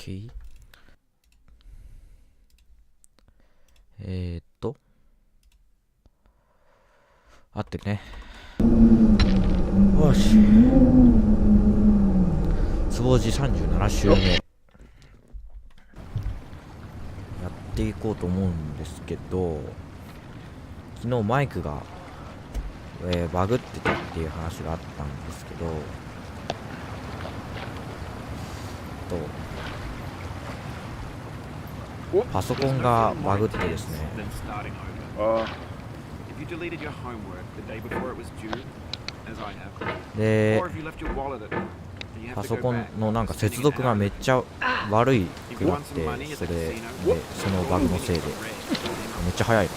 OK。合ってるね。よし。壺おじ37週目。やっていこうと思うんですけど、昨日マイクが、バグってたっていう話があったんですけど、パソコンがバグってですね。で、パソコンのなんか接続がめっちゃ悪いくなって、そのバグのせいでめっちゃ早いなと。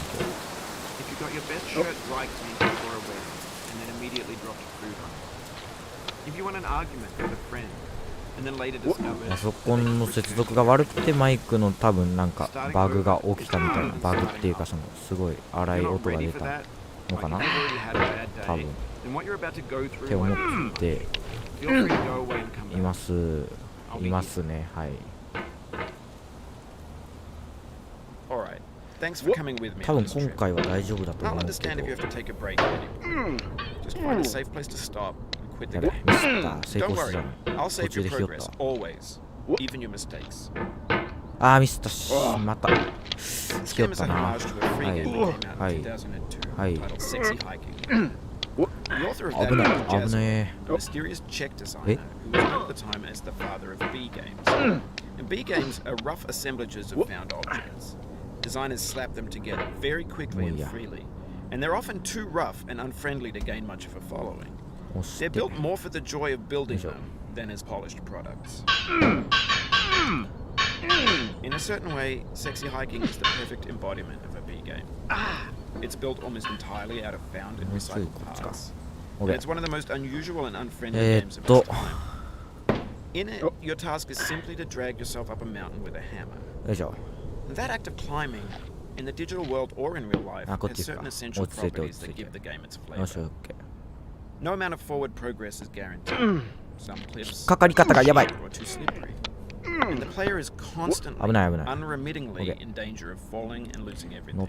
パソコンの接続が悪くてマイクの多分なんかバグが起きたみたいな、バグっていうかそのすごい荒い音が出たのかな多分って思っていますね。はい。多分今回は大丈夫だと思うけど、やべ、ミスった。成功したじゃない。途中でひよった。あー、ミスったし、またひよったな。はいはいはい。危ない危ない。えDesigners slap them together very quickly and freely, and they're often too rough and unfriendly to gain much of a following. They're built more for the joy of building them than as polished products. In a certain way, Sexy Hiking is the perfect embodiment of a B game. It's built almost entirely out of found and recycled parts. And it's one of the most unusual and unfriendly games of its time. In it, your task is simply to drag yourself up a mountain with a hammer. That act of climbing, in the digital world or in real life, has certain essential properties that give the game its flavor. No amount of forward progress is guaranteed. Some cliffs are too slippery. And the player is constantly, unremittingly in danger of falling and losing everything.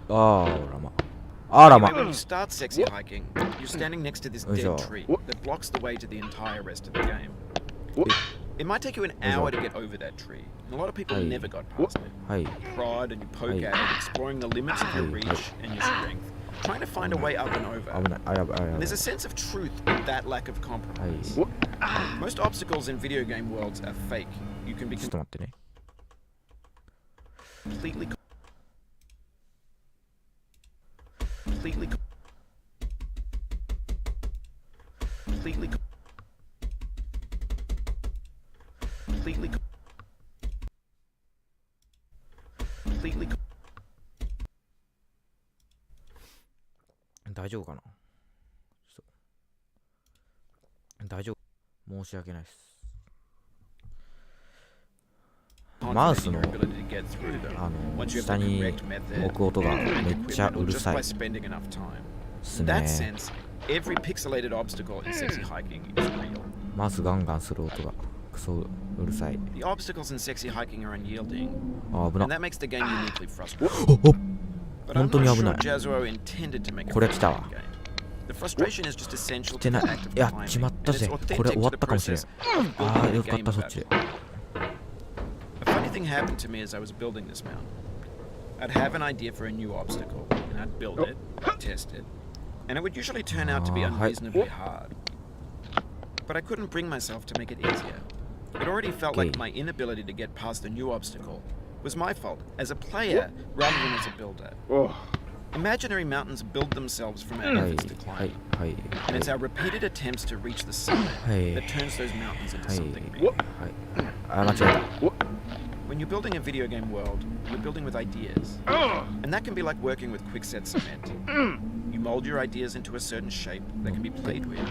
When you start Sexy Hiking, you're standing next to this dead tree that blocks the way to the entire rest of the game. It might take you an hour to get over that tree, and a lot of people never got past it. You prod and you poke at it, exploring the limits of your reach and your strength, trying to find a way up and over. And there's a sense of truth in that lack of compromise. Most obstacles in video game worlds are fake. You can be completely大丈夫かな。大丈夫。申し訳ないです。マウスの下に置く音がめっちゃうるさいですね。マウスガンガンする音がクソうるさい。あ、危ない。本当に危ない。これ来たわ。来てない。やっちまったぜ。これ終わったかもしれん。ああ、よかった、そっちで。Thing happened to me as I was building this mountain. I'd have an idea for a new obstacle, and I'd build it, test it, and it would usually turn out to be unreasonably hard. But I couldn't bring myself to make it easier. It already felt like my inability to get past the new obstacle was my fault as a player rather than as a builder. Imaginary mountains build themselves from our efforts to climb, and it's our repeated attempts to reach the summit that turns those mountains into something big. When you're building a video game world, you're building with ideas. And that can be like working with quickset cement. You mold your ideas into a certain shape that can be played with.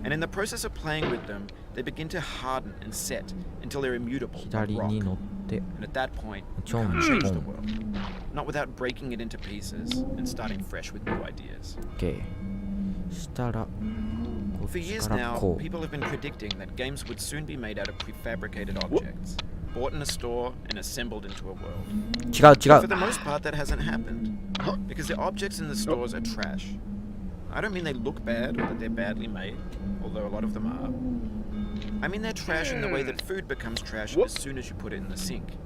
And in the process of playing with them, they begin to harden and set until they're immutable, like rock. And at that point, you can't change the world. Not without breaking it into pieces and starting fresh with new ideas. したら For years から now, こう people have been predicting that games would soon be made out of prefabricated objects, bought in a store and assembled into a world. 違う違 For う the most part, that hasn't happened, because the objects in the stores are trash. I don't mean they look bad or that they're badly made, although a lot of them are. I mean they're trash in the way that food becomes trash as soon as you put it in the sink.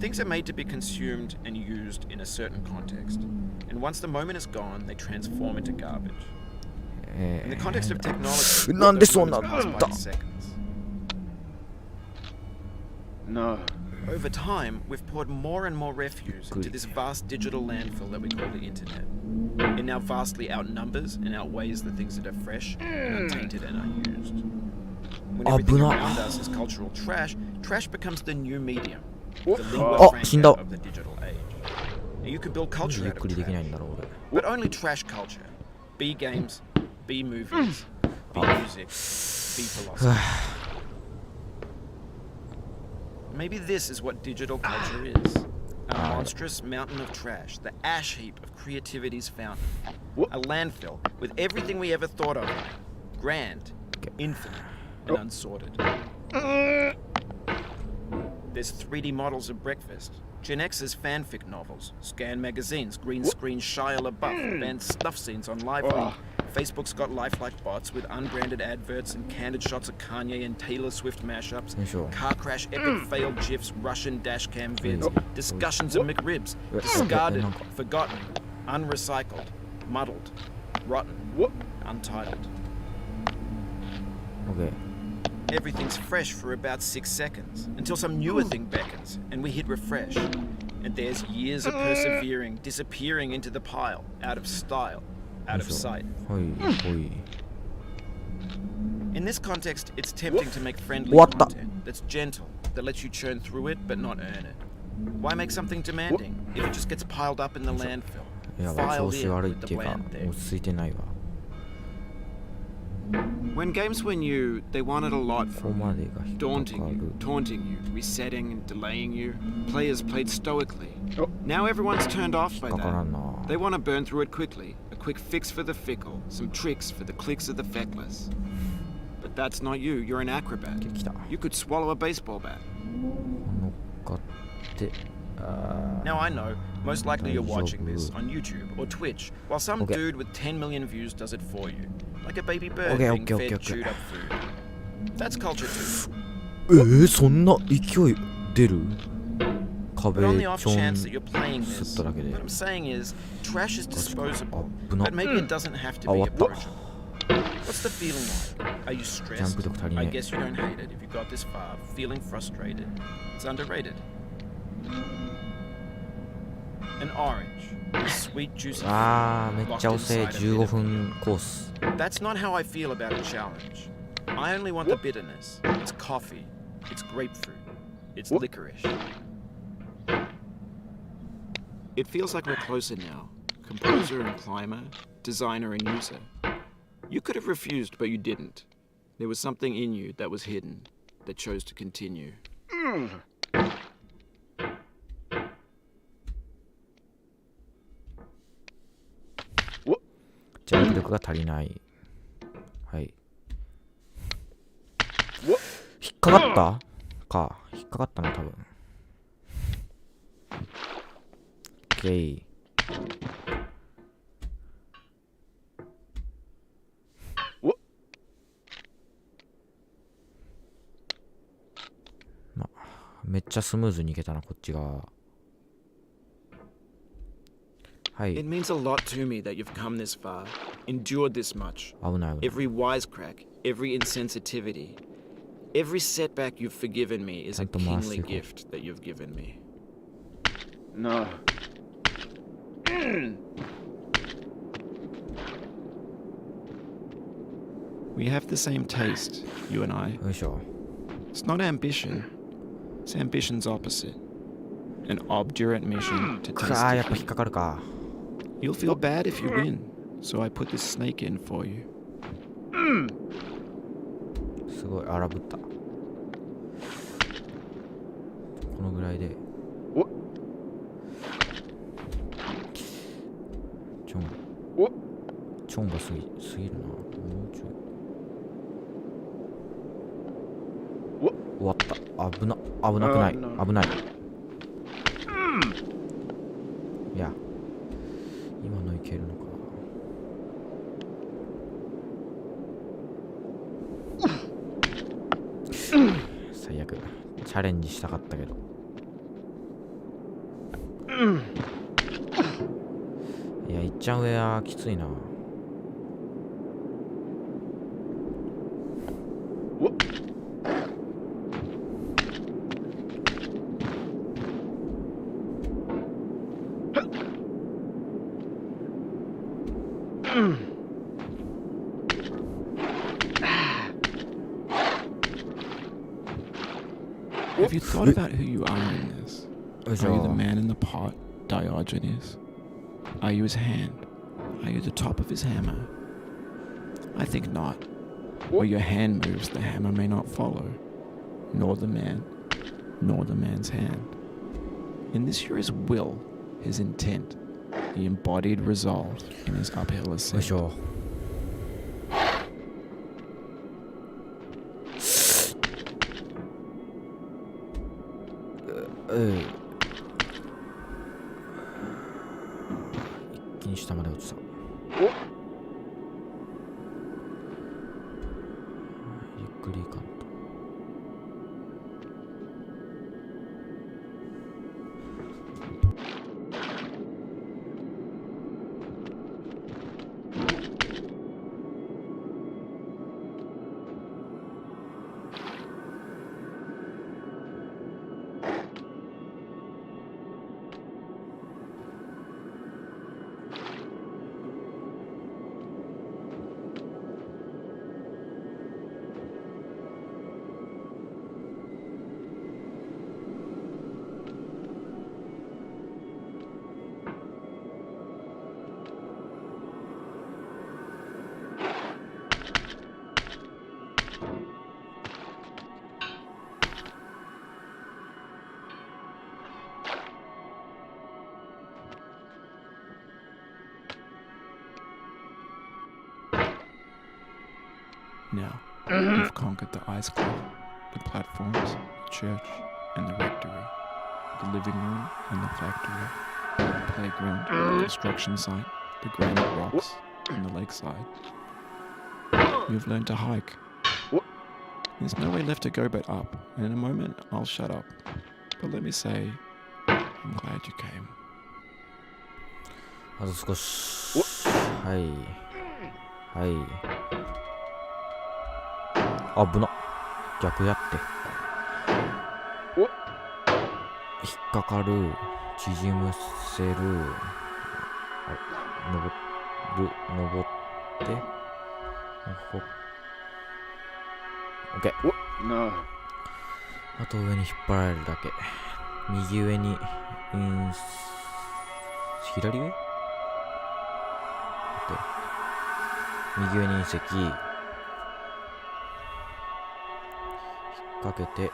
Things are made to be consumed and used in a certain context, and once the moment is gone, they transform into garbage. In the context of technology, なんでそうな those ん moments だ pass by in seconds. No. Over time, we've poured more and more refuse into this vast digital landfill that we call the internet. It now vastly outnumbers and outweighs the things that are fresh and untainted and unused. When everything around us is cultural trash, trash becomes the new medium, the lingua franca of the digital age. And you can build culture ゆっ out く of りできない trash, んだろう俺 but only trash culture. Be games, be movies, be music, be philosophy. Maybe this is what digital culture is. A monstrous mountain of trash, the ash heap of creativity's fountain. A landfill with everything we ever thought of in it. Grand, infinite, and unsorted. There's 3D models of breakfast, Gen X's fanfic novels, scan magazines, green screen Shia LaBeouf, banned stuff scenes on Lively. Facebook's got lifelike bots with unbranded adverts and candid shots of Kanye and Taylor Swift mashups, car crash, epic failed GIFs, Russian dashcam vids, discussions of McRibs, discarded, forgotten, unrecycled, muddled, rotten, untitled. OK Everything's fresh for about 6 seconds, until some newer thing beckons, and we hit refresh. And there's years of persevering, disappearing into the pile, out of style, out of sight. はいほい In this context, it's tempting to make friendly What the- content that's gentle, that lets you churn through it but not earn it. Why make something demanding if it just gets piled up in the landfill, いや調 filed 子 in 悪いっ with て the いうか bland thing? 落ち着いてないわ When games were new, they wanted a lot ここ from までが引っかか daunting る you, taunting you, resetting and delaying you. Players played stoically. Now everyone's turned off by 引っかから that. んな They want to burn through it quickly. A quick fix for the fickle, some tricks for the clicks of the feckless. But that's not you. You're an acrobat. 来た You could swallow a baseball bat. 乗っかってあ Now I know, most likely you're watching this 大丈夫 on YouTube or Twitch, while some Okay. dude with 10 million views does it for you. Like a baby bird Okay, being okay, fed okay, chewed okay. up food. That's culture too. そんな勢い出る 壁 But on the ちょ off ん chance that you're playing す this, っただけで what I'm saying is, trash is disposable, 危な but maybe it doesn't have to あ be 終わった approachable. What's the feeling like? Are you stressed? ジャンプ力足りねえ I guess you don't hate it if you got this far. Feeling frustrated? It's underrated. An orange, a sweet juicy あーめ fruit, っちゃ locked 遅い inside a bit 15 of 分コース That's not how I feel about a challenge. I only want the bitterness. It's coffee. It's grapefruit. It's licorice. It feels like we're closer now. Composer and climber, designer and user. You could have refused, but you didn't. There was something in you that was hidden, that chose to continue. ジャンプ力が足りないはい引っかかったか引っかかったな多分 OK めっちゃスムーズにいけたなこっち側はい It means a lot to me that you've come this far, endured this much. 危ない危ない Every wisecrack, every insensitivity, every setback you've forgiven me is a kingly gift that you've given me. No. We have the same taste, you and I. よいしょ It's not ambition. It's ambition's opposite. An obdurate mission to く taste らーやっぱ引っ defeat. かかるか You'll feel bad if you win, so I put this snake in for you. すごい荒ぶったこのぐらいでチョンチョンがすぎるなもうちょい終わった。危なくない。危ない。いや、今のいけるのかな。最悪。チャレンジしたかったけど。いや、いっちゃん上はきついな。Have you thought about who you are in this? Are you the man in the pot, Diogenes? Are you his hand? Are you the top of his hammer? I think not. Where your hand moves, the hammer may not follow, nor the man, nor the man's hand. In this you're his will, his intent, the embodied resolve in his uphill ascent. Sure.一気に下まで落ちた。ゆっくりいかんと。Now, you've conquered the ice cliff, the platforms, the church, and the rectory, the living room and the factory, the playground, the construction site, the granite rocks, and the lakeside. You've learned to hike. There's no way left to go but up, and in a moment I'll shut up. But let me say, I'm glad you came. あと少し。はい。はい。危な。逆やって。引っかかる。縮むせる。登って。オッケー。 No. あと上に引っ張られるだけ。右上に左上？右上に隕石。かけて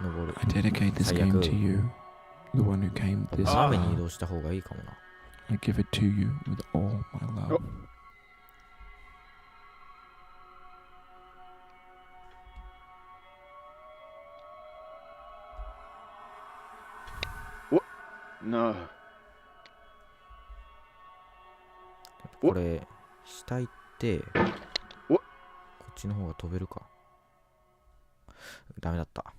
登る。 I dedicate this game to you, the one who came this 斜めに移 far. 動した方がいいかもな。 I give it to you with all my love. No. これ下行ってこっちの方が飛べるか。ダメだった。こ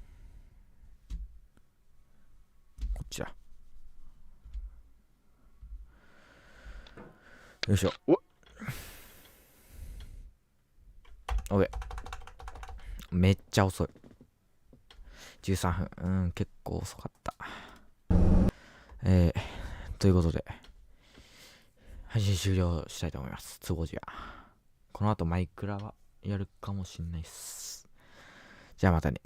っちだ。よいしょ。オッケー。めっちゃ遅い。13分。結構遅かった。ということで配信終了したいと思います。壺じゃ。この後マイクラはやるかもしんないっす。じゃあまたね。